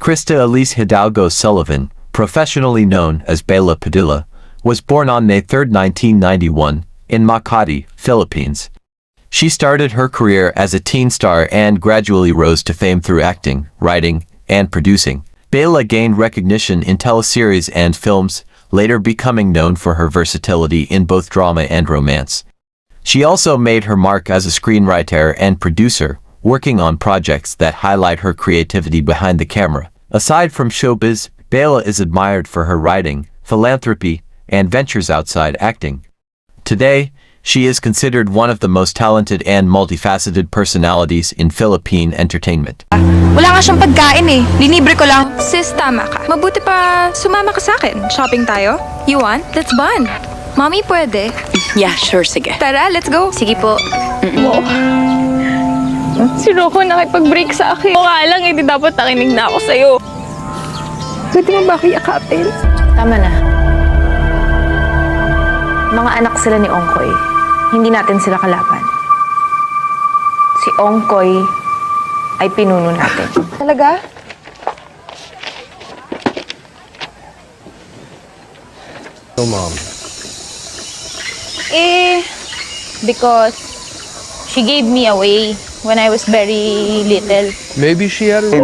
Krista Elise Hidalgo Sullivan, professionally known as Bella Padilla, was born on May 3, 1991, in Makati, Philippines. She started her career as a teen star and gradually rose to fame through acting, writing, and producing. Bella gained recognition in teleseries and films, later becoming known for her versatility in both drama and romance. She also made her mark as a screenwriter and producer, working on projects that highlight her creativity behind the camera. Aside from showbiz, Bella is admired for her writing, philanthropy, and ventures outside acting. Today, she is considered one of the most talented and multifaceted personalities in Philippine entertainment. Wala nga siyang pagkain eh. Linibre ko lang. Sis, tama ka. Mabuti pa sumama ka sa akin. Shopping tayo? You want? Let's bond. Mommy, pwede. Yeah, sure, sige. Tara, let's go. Sige po. Si Rocco nakipag-break sa akin. O nga lang, hindi dapat nakinig na ako sa'yo. Pwede mo ba ako yakapin? Tama na. Mga anak sila ni Ongkoy. Hindi natin sila kalaban. Si Ongkoy ay pinuno natin. Talaga? No, Mom. Because she gave me away when I was very little. Maybe she had a...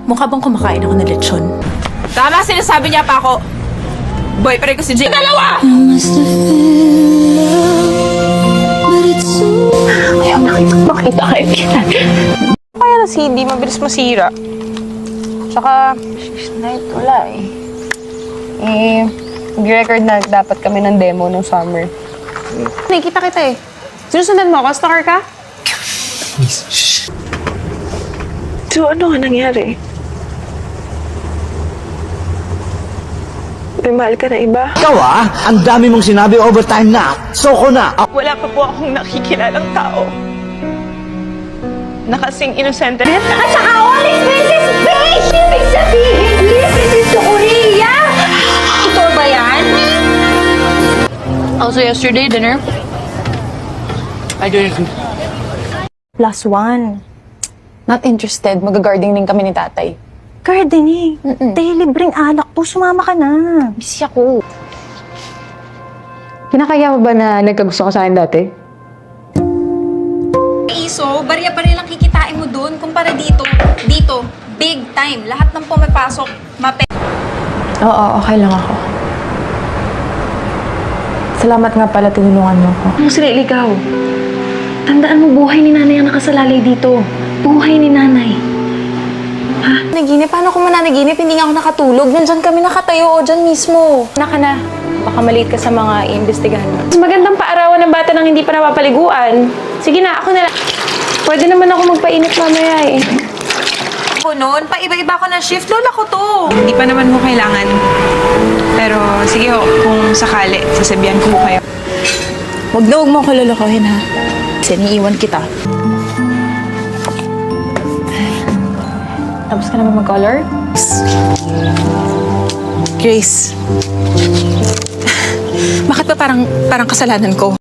Mukha bang kumakain ako ng lechon? Tama, sinasabi niya pa ako. Boyfriend ko si Jay. Dalawa! Ayaw nakita kay Pilar. Kaya na si hindi mabilis masira. Tsaka, night, wala eh. Mag-record na dapat kami ng demo nung summer. Nakikita kita eh. Sinusundan mo ako? Stalker ka? So, ano nga nangyari? May mahal ka na iba? Ikaw ang dami mong sinabi overtime na. Soko na. Wala pa po akong nakikilalang tao. Nakasing inosente. At saka all is business, bitch! Ibig sabihin, business to Korea! Ito ba yan? Also, yesterday, dinner, I didn't. +1. Not interested. Mag-gardening kami ni tatay. Gardening? Dahil libreng alak po. Sumama ka na. Busy ako. Kinakaya mo ba na nagkagusto ka sa akin dati? Iso, barya-barya lang kikitain mo dun kumpara dito. Dito, big time. Lahat ng pumapasok, Oo, okay lang ako. Salamat nga pala, tinulungan mo ako. Ang sililigaw. Tandaan mo, buhay ni nanay ang nakasalalay dito. Buhay ni nanay. Naginip? Paano ko mananaginip? Hindi nga ako nakatulog. Nandyan kami nakatayo o dyan mismo. Naka na. Baka maliit ka sa mga iimbestigahan mo. Mas magandang paarawan ng bata nang hindi pa napapaliguan. Sige na, ako na lang. Pwede naman ako magpainit mamaya eh. Ako noon, paiba-iba ko ng shift. Lola ko to. Hindi pa naman mo kailangan. Pero sige ho, kung sakali, sasabihan ko kayo. Huwag mo ako lulukohin, ha? Kasi niiwan kita. Tapos ka naman mag-color? Grace. Bakit ba parang kasalanan ko?